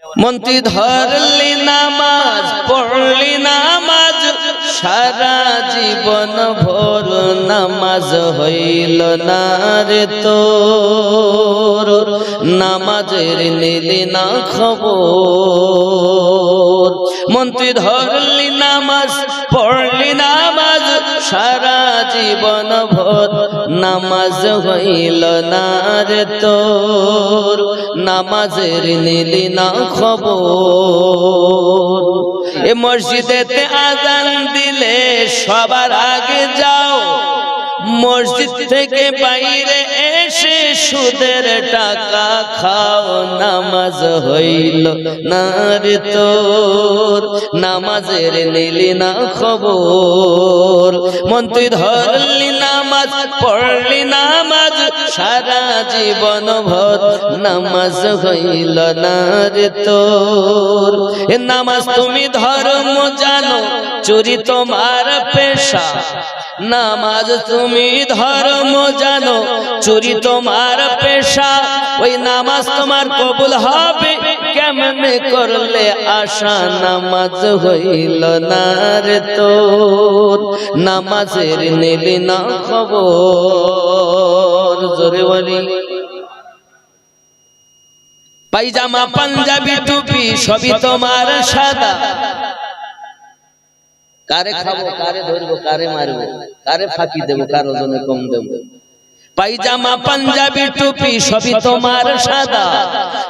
মন্ত্রী ধরলি নামাজ পড়লি নামাজ সারা জীবন ভোর নামাজ হইল না রে তোর নামাজের নিলি না খবর মন্ত্রী ধরলি নামাজ পড়লি নামাজ সারা জীবন ভোর নামাজ হইল না রে তোর নামাজের নিলি না খবর এ মসজিদেতে আজান দিলে সবার আগে যাও মসজিদ থেকে বাইরে এসে সুদের টাকা খাও নামাজ হইল না রে তোর নামাজের নিলি না খবর মন্ত্রী ধরলি নামাজ পড়লি নামাজ সারা জীবন ভর নামাজ হইল না রে তোর এ নামাজ তুমি ধর্ম জানো চুরি তোমার পেশা নামাজ তুমি ধর্ম জানো চুরি তোমার পেশা ওই নামাজ তোমার কবুল হবে কেমনে করলে আশা নামাজ হইল না রে তোর নামাজের নিলি না খবর জোরে বলি পায়জামা পাঞ্জাবি টুপি সবই তোমার সাদা কারে খাবো কারে ধরবো কারে মারবো কারে ফাঁকি দেবো কার ওজনে কম দেবো পায়জামা পাঞ্জাবি টুপি সবই তোমার সাদা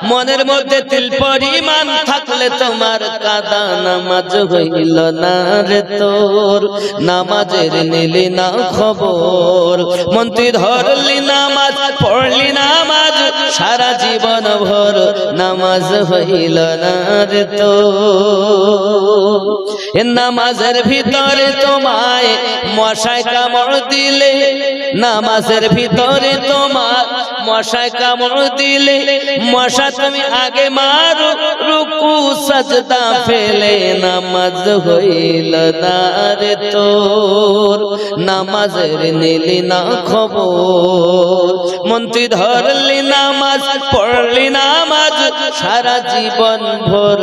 মনের মধ্যে তিল পরিমাণ থাকলে তোমার কাদা নামাজ হইল না রে তোর নামাজের নিলি না খবর মন্ত্রী ধরলি নামাজ পড়লি নামাজ সারা জীবন ভর নামাজ হইল না রে তোর এ নামাজের ভিতরে তোমায় মশায় কামড় দিলে নামাজের ভিতরে তোমার মশায় কামড় দিলে মশা তুমি আগে মারো রুকু সাজদা ফেলে নামাজ হইল না রে তোর নামাজের নিলি না খবর মন্ত্রী ধরলি নামাজ পড়লি নামাজ সারা জীবন ভোর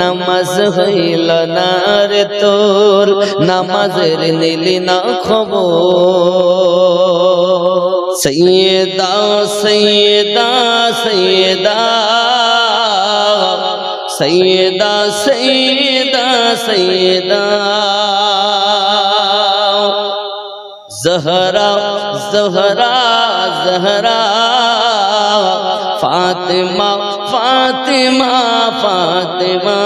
নামাজ হইল না রে তোর নামাজের নিলি না খবর সৈয়দা সৈয়দা সৈয়দা সৈয়দা সৈয়দা সৈয়দা জহরা জহরা জহরা फातिमा फातिमा फातिमा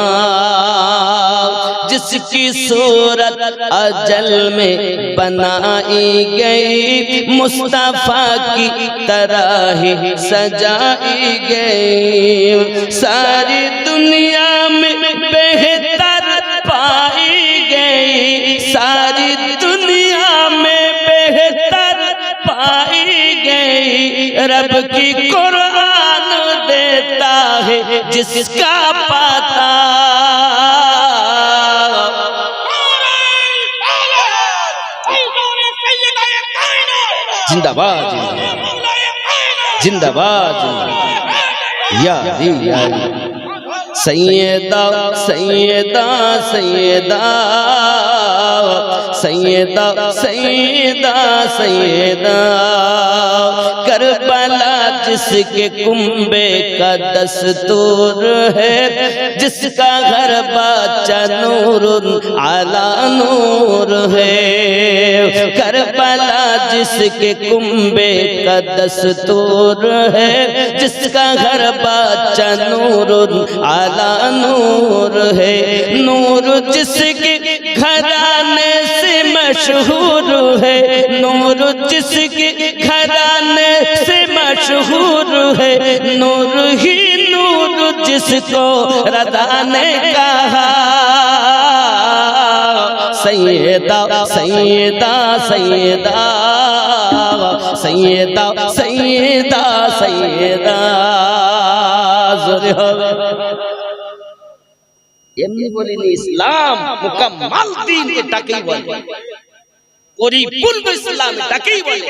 जिसकी सूरत अजल में बनाई गई मुस्तफा की तरह ही सजाई गई सारी दुनिया में बेहतर पाई गई सारी दुनिया में बेहतर पाई गई रब की कुरान देता है जिसका पता जिंदाबाद जिंदाबाद या सैयदा सैयदा सैयदा सैयदा सैयदा सैयदा करबला जिसके कुंबे का दस्तूर है जिसका घर बच्चा नूर आला नूर है करबला जिसके कुंबे का दस्तूर है जिसका घर बच्चा नूर आला नूर है नूर जिसके घराने से मशहूर है नूर जिसके घराने से मशहूर है नूर ही नूर जिसको रज़ा ने कहा सैयदा सैयदा सैयदा सैयदा सैयदा सैयदा এমনি বলিনি ইসলাম মুকাম্মাল দ্বীন এটাকেই বলে পরিপূর্ণ ইসলাম এটাকেই বলে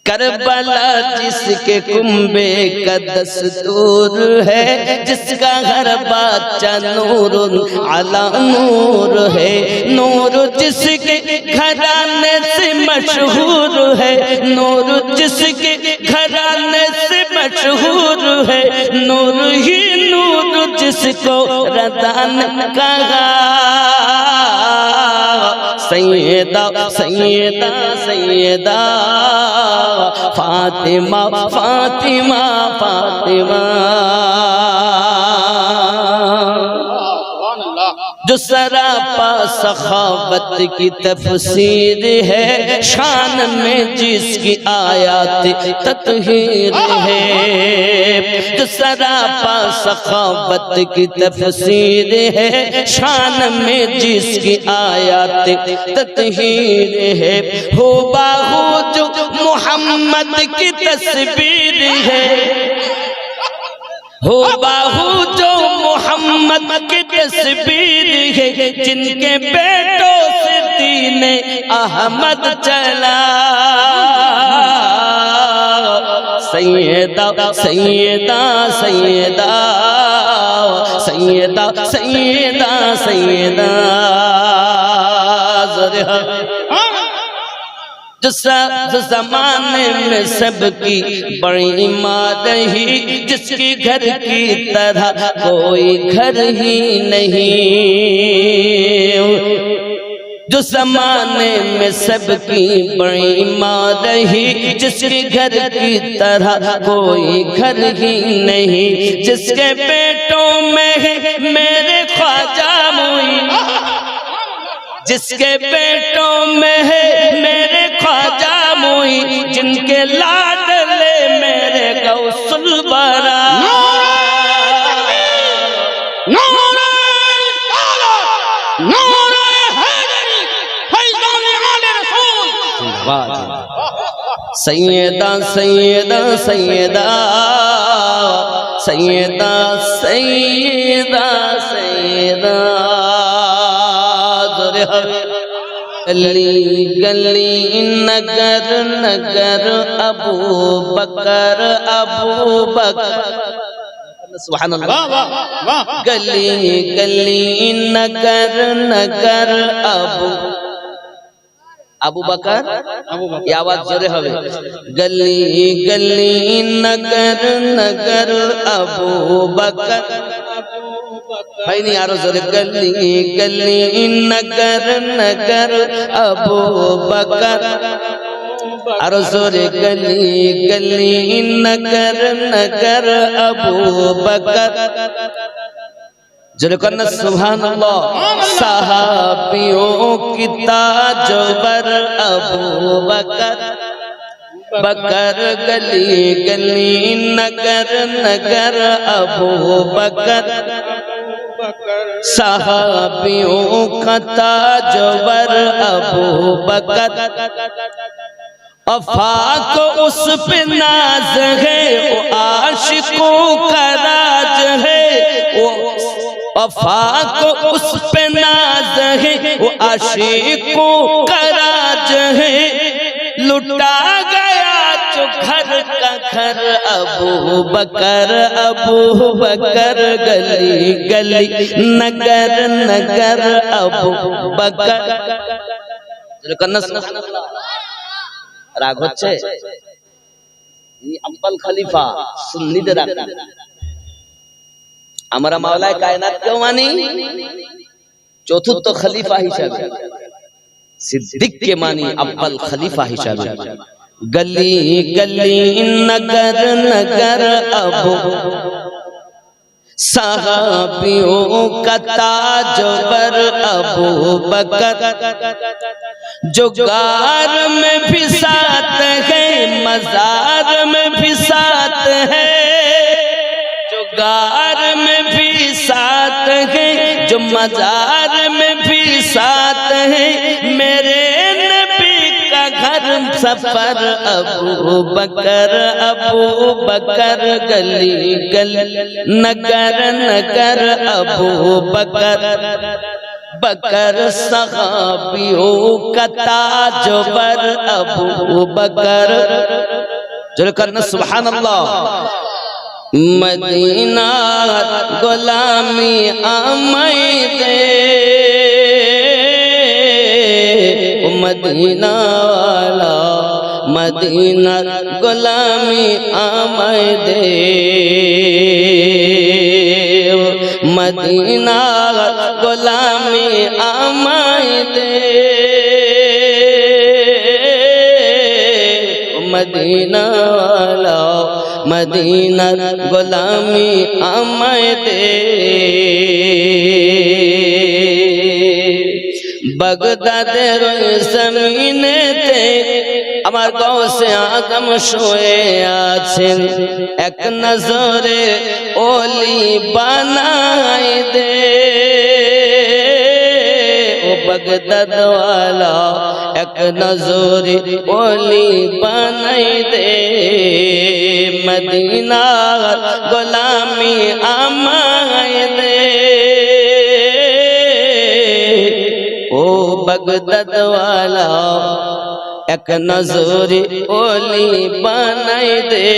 करबला जिसके कुंबे का दस्तूर है, जिसका हर बच्चा नूर अला नूर है, नूर जिसके घराने से मशहूर है, नूर जिसके घराने से मशहूर है, नूर ही नूर जिसको रदान कहा। सैयदा सैयदा सैयदा फातिमा फातिमा फातिमा, जो सरापा सखावत की तफसीर है, शान में जिसकी आयात तत्हीर है, जो सरापा सखावत की तफसीर है, शान में जिसकी आयात तत्हीर है, हो बाहु जो मोहम्मद की तस्वीर है, हो बाहु जो मोहम्मद की तस्वीर है, जिनके बेटों से दीने अहमद चला। सैयदा सैयदा सैयदा सैयदा सैयदा सैयदा जो जमाने में सबकी बड़ी माँ रही, जिसकी घर की तरह कोई घर ही नहीं, जो जमाने में सबकी बड़ी माँ रही, जिसके घर की तरह कोई घर ही नहीं, जिसके बेटों में है मेरे ख्वाजा मोई, जिसके बेटों में है मेरे ख्वाजा मोई, जिनके लाडले मेरे गौसुल बरा। सैयदा सैयदा सैयदा सैयदा सैयदा सैयदा, गली गली नगर नगर अबू बकर अबू बकर, सुभान अल्लाह, गली गली नगर नगर अबू बकर, ये आवाज जोरे हवे, गली गली नगर नगर अबू बकर, भाई नहीं आरो जोरे, गली गली नगर नगर अबू बकर, आरो जोरे, गली गली नगर नगर अबू बकर, जोरे करना सुभान अल्लाह। सहाबियों की ताजवर अबू बकर, बकर गली गली नगर नगर अबू बकर, सहाबियों का ताजवर अबू बकर, अफाक उस पे नाज है, वो आशिकों का राज है, वो अफाक उस पे नाज है, वो आशिकों का राज है, लुटा गया जो घर का घर अबू बकर गली गली नगर नगर अबू बकर। রাগ হচ্ছে আব্বাল খলিফা সুন্নিদের আকীদা, আমরা মাওলায়ে কায়নাত কেও মানি চতুর্থ খলিফা হিসাবে, সিদ্দিক কে মানি আব্বাল খলিফা হিসাবে। গলি গলি নগর নগর अबू सहाबियों का ताजवर अबू बकर, जो गार में भी साथ है मजार में भी साथ है, जो गार में भी साथ है जो मजार में भी साथ है, मेरे नबी का घर सफर अबू बकर गली गली नगर नगर अबू बकर। बकर सहाबियों का ताजवर अबू बकर। चलो करना सुभान अल्लाह। मदीना गुलामी आमदे, मदीना वाला मदीना गुलामी आमदे, मदीना गुलामी आमदे, मदीना वाला मदीना गुलामी आमदे। बगदादेर जमीनेते আমার গৌসে আজম শুয়ে আছেন, এক নজরে ওলি বানাই দে ও বগদাদ ওয়ালা, এক নজরে ওলি বানাই দে, মদিনা গোলামি আমায় দে ও বগদাদ ওয়ালা, এক নজরে ওলি বানাই দে।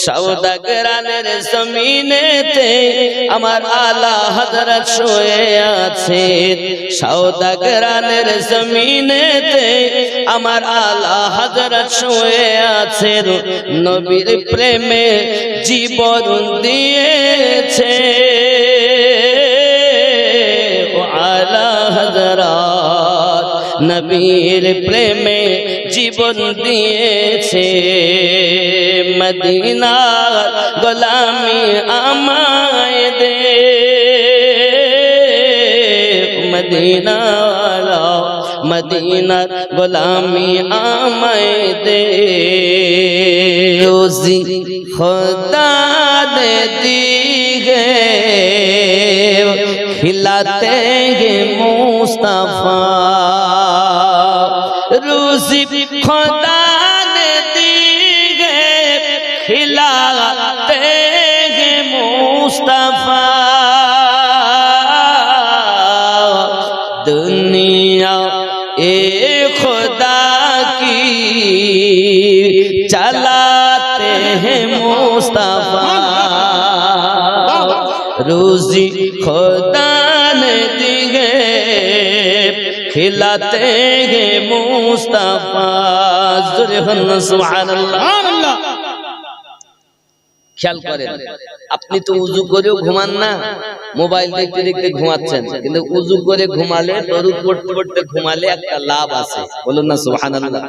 সওদাগরানের জমিনেতে আমার আলা হযরত শুয়ে আছেন, সওদাগরানের জমিনেতে আমার আলা হযরত শুয়ে আছেন, নবীর প্রেমে জীবন দিয়েছে ও আলা হযরত নবীর প্রেমে জীবন দিয়েছে, মদিনা গোলামি আমায় দে, মদিনা ওয়ালা মদিনা গোলামি আমায় দে। রোজি खुदा ने दी है खिलाते हैं मुस्तफा, रोजी खुदा ने दी है खिलाते हैं मुस्तफा, दुनिया ए खुदा की चलाते हैं मुस्तफा, रोजी खुदा ने दी है खिलाते हैं मुस्तफा। सुबहानाल्लाह। খেয়াল করেন, আপনি তো উযু করেও ঘুমান না, মোবাইল দেখতে দেখতে ঘুমাচ্ছেন, কিন্তু উযু করে ঘুমালে, দরুদ পড়তে পড়তে ঘুমালে একটা লাভ আছে, বলুন না সুবহানাল্লাহ।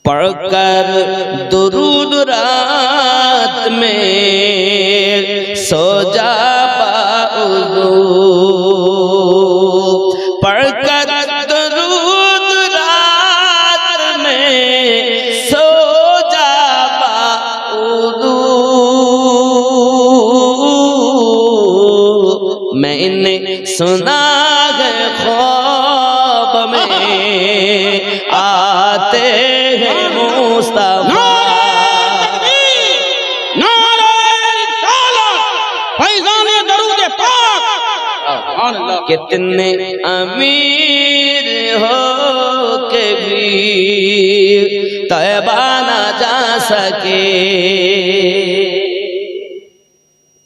पढ़कर दुरूद रात में सो जा बाउज़ू, पढ़कर दुरूद रात में सो जा बाउज़ू, मैंने सुना है ख्वाब में आते हैं मुस्तफा, कितने अमीर हो के भी तैबा ना जा सके,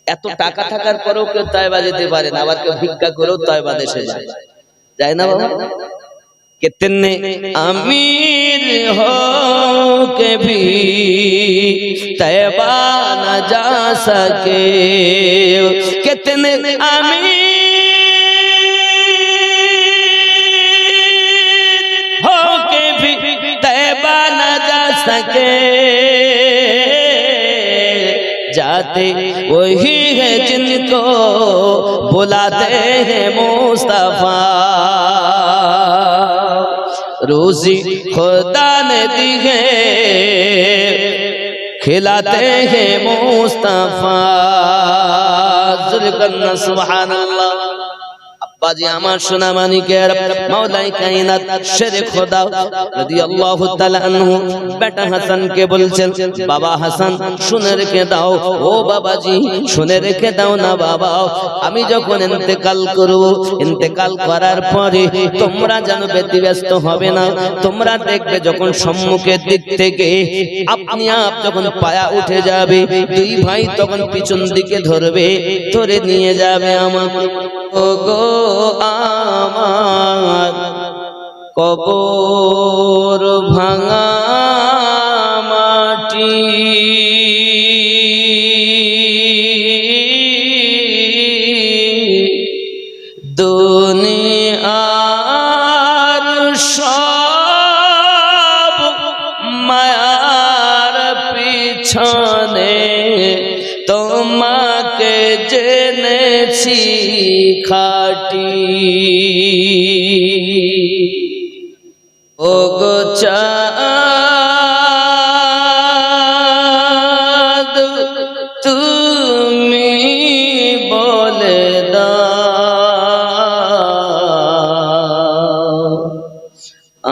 এত টাকা থাকার পরেও কেউ তয়বা যেতে পারে না, আবার কেউ ভিক্ষা করেও তয়বা দেশে যায়, যায় না বাবা? कितने अमीर हो के भी तैबा न जा सके, कितने अमीर हो के भी तैबा न जा सके, जाते वही है जिनको बुलाते हैं मुस्तफा, रोजी खुदा ने दी है खिलाते हैं मुस्तफा। सुभान अल्लाह। বাজি আমার সোনা মানিকের মাওলাই কায়নাত শেরে খোদা রাদিয়াল্লাহু তাআলা আনহু বেটা হাসানকে বলছেন, বাবা হাসান শুনে রেখে দাও, ও বাবাজি শুনে রেখে দাও না বাবা, আমি যখন ইন্তেকাল করব, ইন্তেকাল করার পরে তোমরা যেন ব্যতিব্যস্ত হবে না। তোমরা দেখবে যখন সম্মুখের দিক থেকে আপনি যখন পায়া উঠে যাবে, দুই ভাই তখন পিছন দিকে ধরবে, ধরে নিয়ে যাবে আমার ওগো আমার কবর ভাঙা মাটি, দুনিয়ার সব মায়ার পিছনে তোমাকে জেনেছি খাটি, ওগো চাঁদ তুমি বলে দাও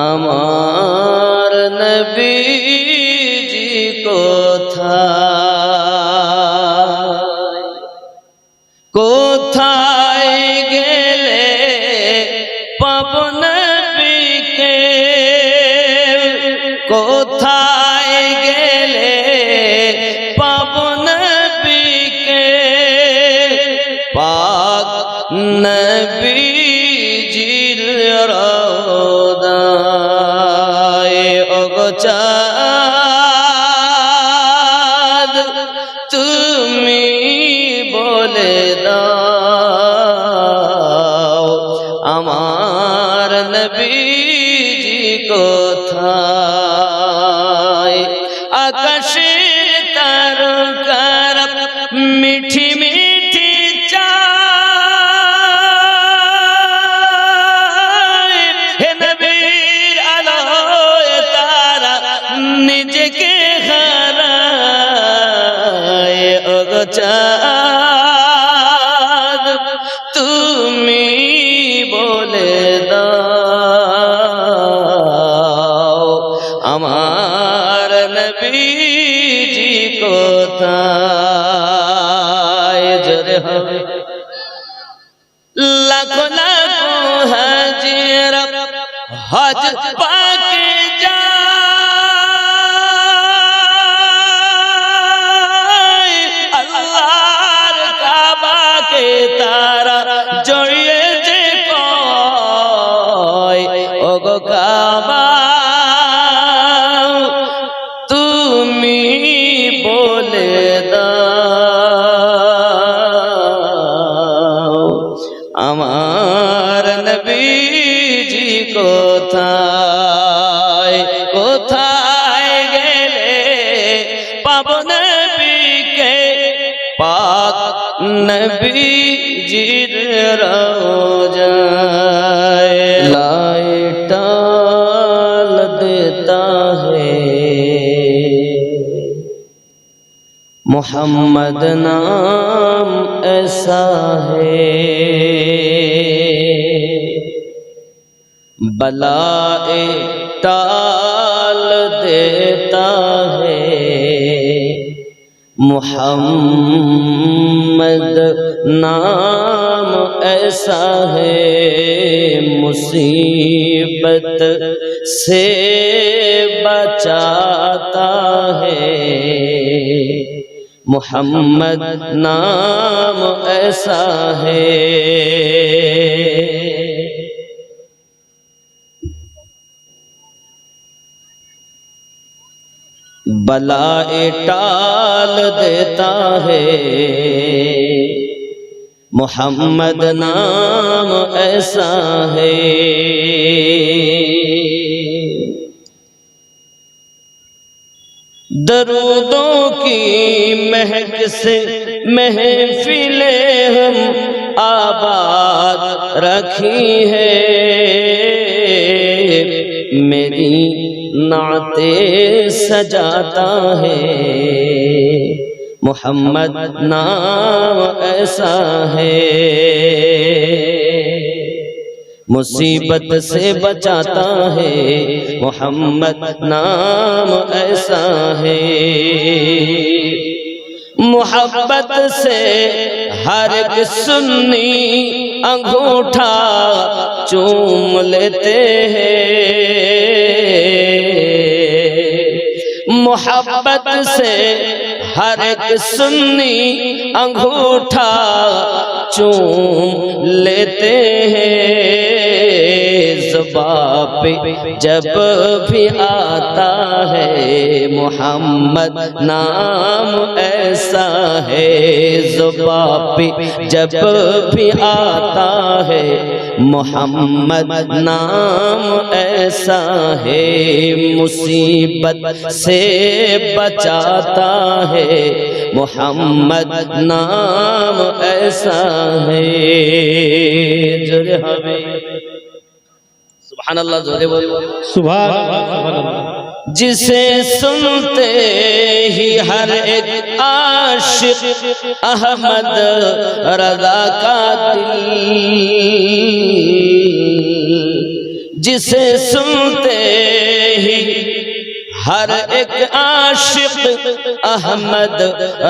আমার নবীজি কোথায়, কোথায় গেলে পাবো নবীকে, কোথায় গেলে পাবো নবীকে, পাক নবীজির রওদায়, ওগো চাঁদ তুমি বলে দাও আমার নবীজি কোথায়, আকাশের তারকার মিঠি মিঠি চায়, হে নবীর আলোয় তারা নিজেকে হারায়, ওগো চাঁদ তুমি বলে দাও আমার নবীজি কোথায়, জোরে হবে লাখো লাখো হাজিরা হজ পাকে যায়, আল্লাহর কাবাকে তারা জড়িয়ে যে কয়, ওগো কাবা তুমি বলে দাও আমার নবীজি কোথায়, কোথায় গেলে পাবো নবীকে, পাক নবীজির রওজায়, লাইট डाल देता है मोहम्मद नाम ऐसा है, बलाए टाल देता है मोहम्मद नाम ऐसा है, मुसीबत से बचाता है मोहम्मद नाम ऐसा है। बलाए टाल देता है मोहम्मद नाम ऐसा है, दरूदों की महक से महफिलें हम आबाद रखी है, मेरी नाते सजाता है मोहम्मद नाम ऐसा है। मुसीबत से बचाता है मोहम्मद नाम ऐसा है। मोहब्बत से हर एक सुन्नी अंगूठा चूम लेते हैं। मोहब्बत से हर एक सुन्नी अंगूठा चूम लेते हैं। ज़ुबान पे जब भी आता है मोहम्मद नाम ऐसा है। ज़ुबान पे जब भी आता है मोहम्मद नाम ऐसा है। मुसीबत से बचाता है मोहम्मद नाम ऐसा है। जोरे हमें सुभान अल्लाह, जोरे बोलो सुभान अल्लाह। जिसे सुनते ही हर एक आशिक अहमद रज़ा का दिल, जिसे सुनते ही हर एक आशिक अहमद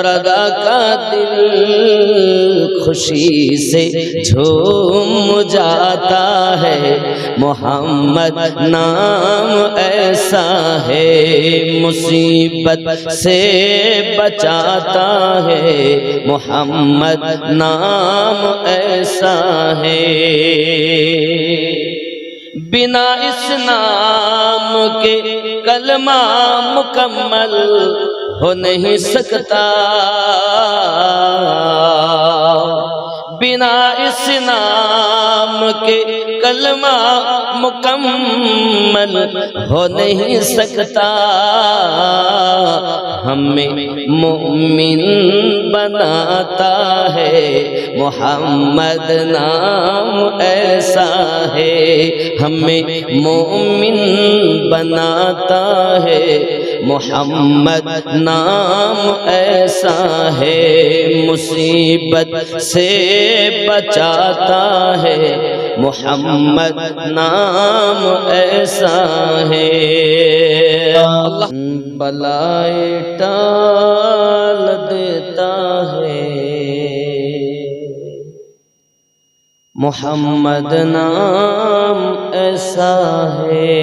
रज़ा का दिल खुशी से झूम जाता है। मोहम्मद नाम ऐसा है। मुसीबत से बचाता है मोहम्मद नाम ऐसा है। बिना इस नाम के कलमा मुकम्मल हो नहीं सकता। बिना इस नाम के कलमा मुकम्मल हो नहीं सकता। हमें मोमिन बनाता है मोहम्मद नाम ऐसा है। हमें मोमिन बनाता है मोहम्मद नाम ऐसा है। मुसीबत से बचाता है मोहम्मद नाम ऐसा है। अल्लाह बलाए टाल देता है मोहम्मद नाम ऐसा है।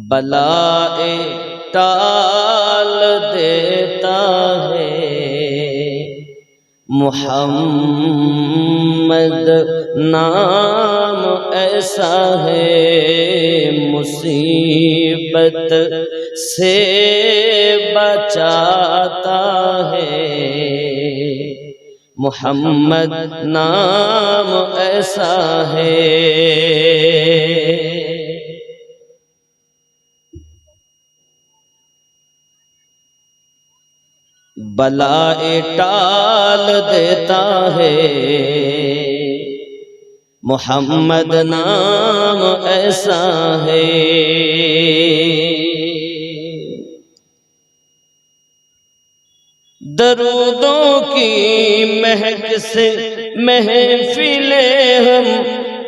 बलाए टाल देता है मोहम्मद नाम ऐसा है। मुसीबत से बचाता है मोहम्मद नाम ऐसा है। बलाए टाल देता है मोहम्मद नाम ऐसा है। दरूदों की महक से महफिलें हम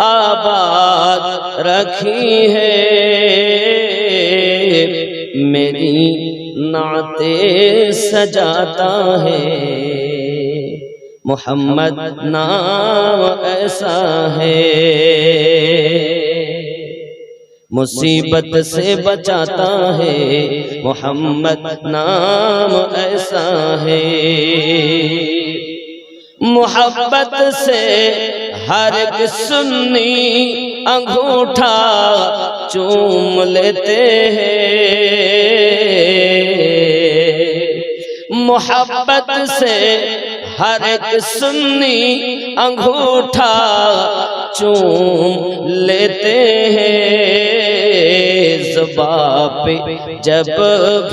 आबाद रखी है। मेरी नाते सजाता है मोहम्मद नाम ऐसा है। मुसीबत से बचाता है मोहम्मद नाम ऐसा है। मोहब्बत से हर एक सुन्नी अंगूठा चूम लेते हैं। मोहब्बत से हर एक सुन्नी अंगूठा चूम लेते हैं। ज़ुबान पे जब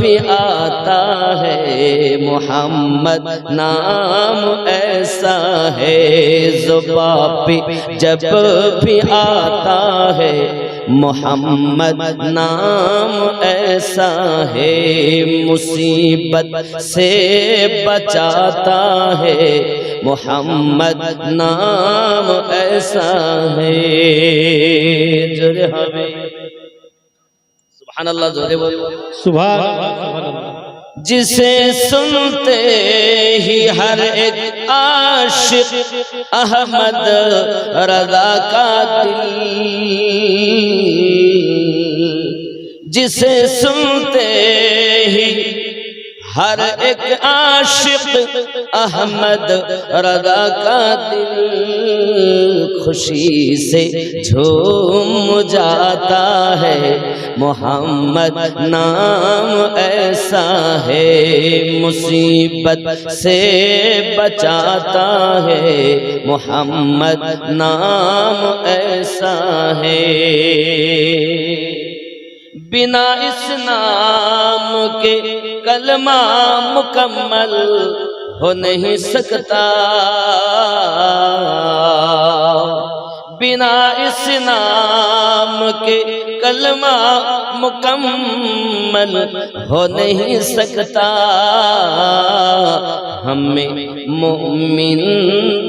भी आता है मोहम्मद नाम ऐसा है। ज़ुबान पे जब भी आता है मोहम्मद नाम ऐसा है मुसीबत से बचाता है मोहम्मद नाम ऐसा है जोरे हमें सुभान अल्लाह जोरे बोलो सुभान अल्लाह जिसे सुनते ही हर एक आशिक अहमद रज़ा का दिल जिसे सुनते ही हर एक आशिक अहमद रज़ा का दिल खुशी से झूम जाता है मोहम्मद नाम ऐसा है मुसीबत से बचाता है मोहम्मद नाम ऐसा है बिना इस नाम के कलमा मुकम्मल हो नहीं सकता बिना इस नाम के कलमा मुकम्मल हो नहीं सकता हमें मोमिन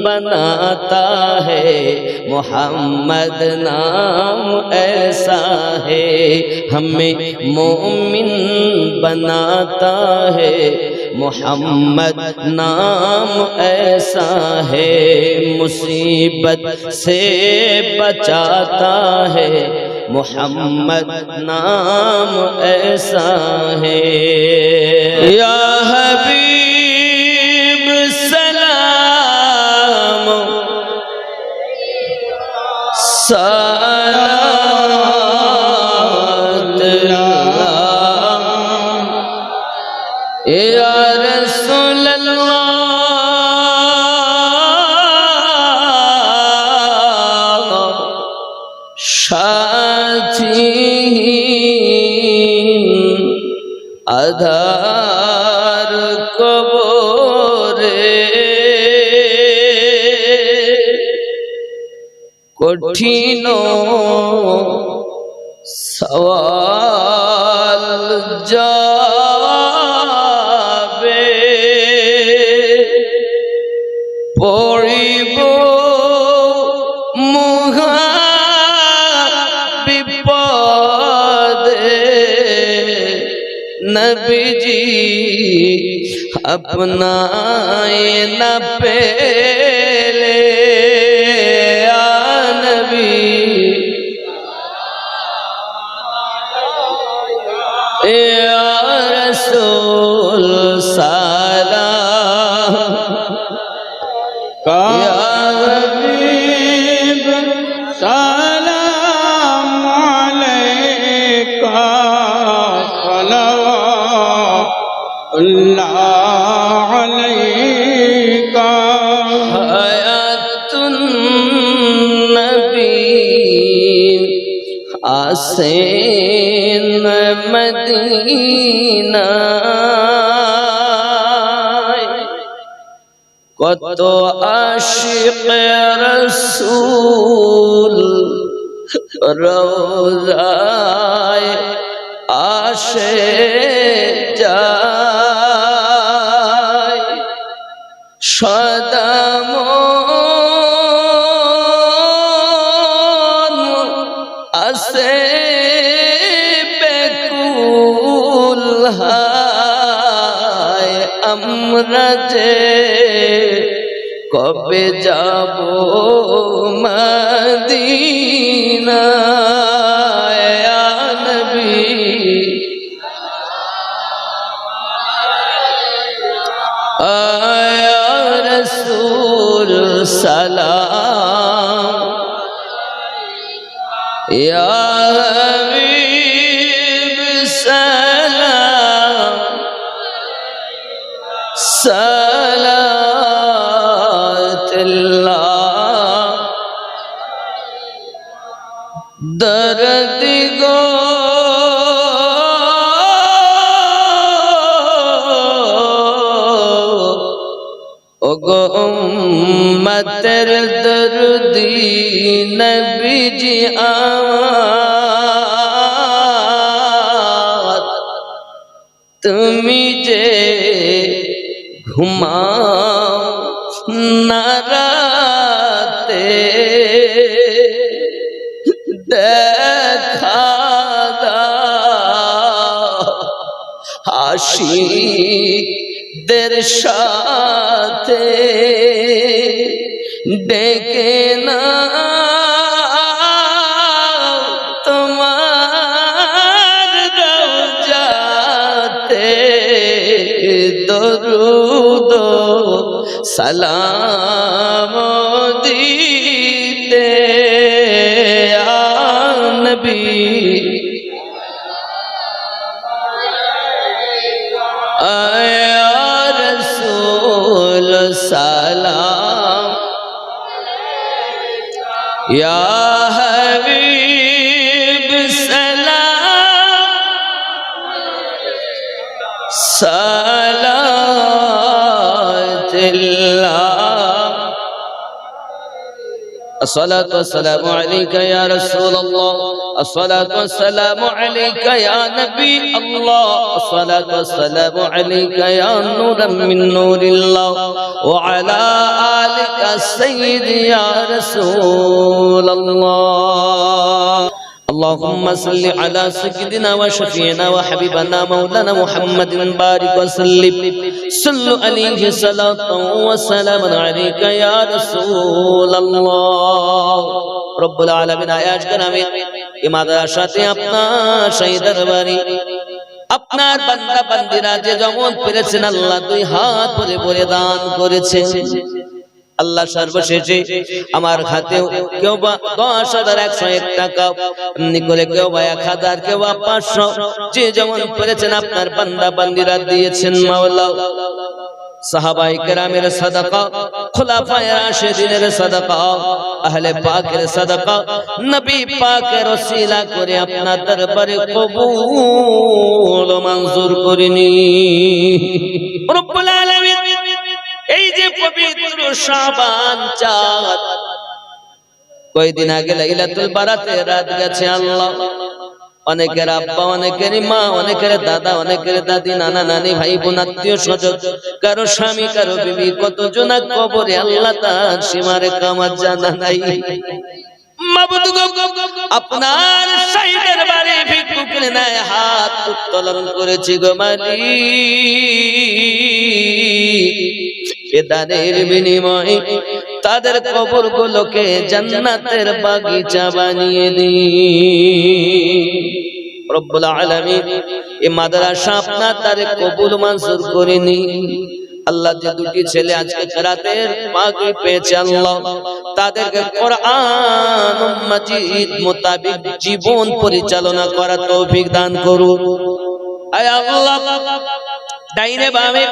बनाता है मोहम्मद नाम ऐसा है हमें मोमिन बनाता है मोहम्मद नाम ऐसा है मुसीबत से बचाता है मोहम्मद नाम ऐसा है या हबीब सलाम या रसूल अल्लाह शाचीन आधार कबरे कठिनो सवाल जावे पड़िब मुहा विपदे नबीजी अपनाए न पेले आ नबी या रसूल सलाम या हबीब सलाम अलैका सल्लल्लाहु अलैका हयातुन नबी आसेन मदीना কত আশিক রাসূল রওজায় আসে যায় সদা মন আসে বেকুল হায় আমরা যে কবে যাব মদিনা ইয়া নবী ইয়া রাসূল সালাম ইয়া হাবিব সালাম सलातुल्लाह दर्द गो ओगो उम्मतेर दर्दी नबी जी आवा তুমি যে ঘুমাও না রাতে দেখা দাও আশিকদের সাথে ডেকে না তোমার রওজাতে দরুদ সালাম দিতে আ নবী আয়া রাসূল সালাম ইয়া হাবিব সালাম সালাতুল্লাহ الصلاة والسلام عليك يا رسول الله الصلاة والسلام عليك يا نبي الله الصلاة والسلام عليك يا نورا من نور الله وعلى آلك السيد يا رسول الله اللهم صل على سيدنا وشفينا وحبيبنا مولانا محمد بارك وسلم صلوا عليه صلاة وسلام عليك يا رسول الله رب العالمين আয়াজ কালামে ইমাদার সাথে আপনার সেই দরবারে আপনার বান্দা বান্দীরা যে যেমন পেরেছেন আল্লাহ দুই হাত ভরে ভরে দান করেছে আল্লাহ সর্বশেষে আমার হাতেও কেউ বা 10,101 টাকা এমনি করে কেউ বা 1000 কেউ বা 500 যে যেমন পেরেছেন আপনার বান্দা বান্দীরা দিয়েছেন মাওলা সাহাবায়ে কেরামের সাদাকা খুলাফায়ে রাশিদিনের সাদাকা আহলে পাকের সাদাকা নবী পাকের ওসিলা করে আপনার দরবারে কবুল ও মঞ্জুর করে নিন রব্বুল আলামিন এই যে পবিত্র শাবান চাঁদ কয়দিন আগে লাইলাতুল বারাতের রাত গেছে আল্লাহ অনেকের আব্বা অনেকের মা অনেকের দাদা অনেকের দাদি নানা নানি ভাই বোন আত্মীয় স্বজন কারো স্বামী কারো বিবি কতজন কবরে আল্লাহ তার সীমার কামাত জানা নাই মাবুদ গো আপনার সাইদের বাড়ি ভিক্ষুকের ন্যায় হাত উত্তোলন করেছি গো মালিক এ দানের বিনিময়ে তাদের কবরগুলোকে জান্নাতের বাগিচা বানিয়ে দিন রব্বুল আলামিন এই মাদ্রাসা আপনার তারে কবুল মঞ্জুর করে নিন আল্লাহ যে দুটি ছেলে আজকে রাতের পাগড়ি পেয়েছে আল্লাহ তাদেরকে কোরআন মাজিদ মোতাবেক জীবন পরিচালনা করার তৌফিক দান করুন আয় আল্লাহ ডাইনে বামে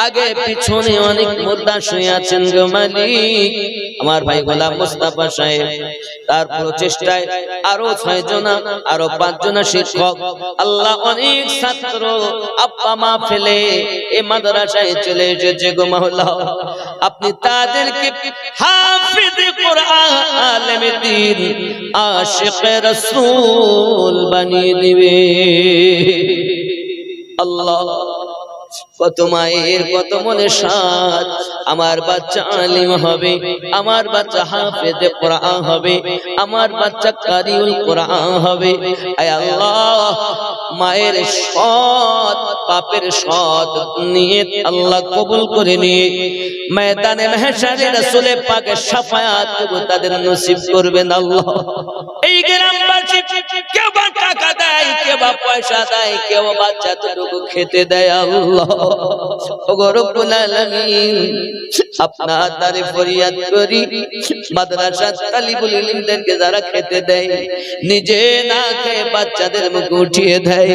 আগে পিছনে অনেক মুর্দা শুয়ে আছেন গো মালিক আমার ভাই গোলাম মুস্তাফা সাহেব তার প্রচেষ্টায় আরো 6 জন আরো 5 জন শিক্ষক আল্লাহ অনেক ছাত্র আব্বা মা ফেলে এই মাদ্রাসায় চলে এসেছে গো মাওলা আপনি তাদেরকে হাফিজ কোরআন আলেমে দ্বীন আশিকে রাসূল বানিয়ে দিবে আল্লাহ কত মায়ের কত মনে সাথ আমার বাচ্চা আলিম হবে আমার বাচ্চা হাফেজ কোরআন হবে আমার বাচ্চা কারিউল কোরআন হবে আয় আল্লাহ মায়ের সৎ বাপের সৎ নিয়ত আল্লাহ কবুল করে নিয়ে ময়দানে মাহশারে রাসূলে পাকের শাফায়াত তাদের নসিব করবেন আল্লাহ এই গ্রামবাসী কেউ বা টাকা দেয় কেউ বা পয়সা দেয় কেউ বাচ্চা দুটো খেতে দেয় আল্লাহ ওগো রব্বুল আলামিন আপনার দ্বারে ফরিয়াদ করি মাদ্রাসা তালিবুল ইলমদেরকে যারা খেতে দেয় নিজে না খেয়ে বাচ্চাদের মুখে উঠিয়ে দেয়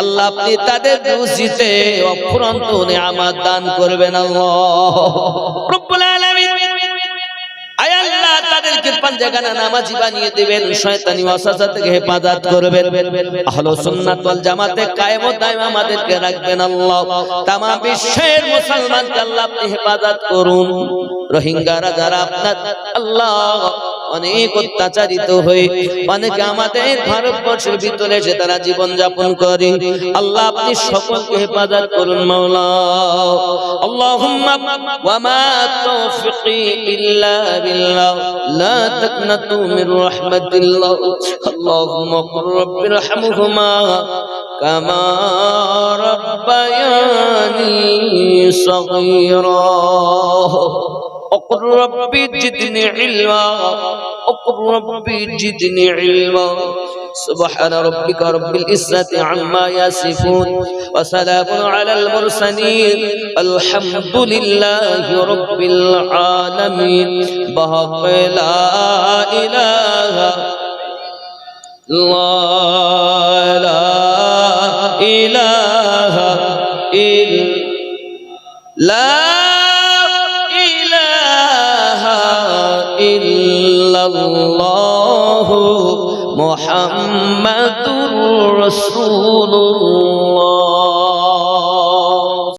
আল্লাহ আপনি তাদের রুজিতে অফুরন্ত নিয়ামত দান করবেন আল্লাহ রব্বুল আলামিন আয় আল্লাহ তাদেরকে পাঞ্জাগানা নামাজি বানিয়ে দিবেন শয়তানি ওয়াসওয়াসা থেকে হেফাজত করবেন আহলুস সুন্নাত ওয়াল জামাতে কায়েম ও দায়েম আমাদেরকে রাখবেন আল্লাহ তাম বিশ্বের মুসলমানকে আল্লাহ আপনি হেফাজত করুন রোহিঙ্গারা যারা আপনার আল্লাহ অনেক অত্যাচারিত হয়ে অনেকে আমাদের ভারতবর্ষের ভিতরে এসে তারা জীবন যাপন করে। আল্লাহ আপনি সকলকে হেফাজত করুন মাওলা। আল্লাহুম্মা ওয়া মা তাওফিকি ইল্লা বিল্লাহ লা তাকনাতু মির রাহমাতিল্লাহ। আল্লাহুম্মা কুর রাব্বিরহামহুমা কামা রাব্বায়ানি সগীরা। وقل ربي زدني علما وقل ربي زدني علما سبحان ربك رب العزة عما يصفون وسلام على المرسلين الحمد لله رب العالمين بحق لا إله لا إله إلا ইল্লাল্লাহু মুহাম্মাদুর রাসূলুল্লাহ।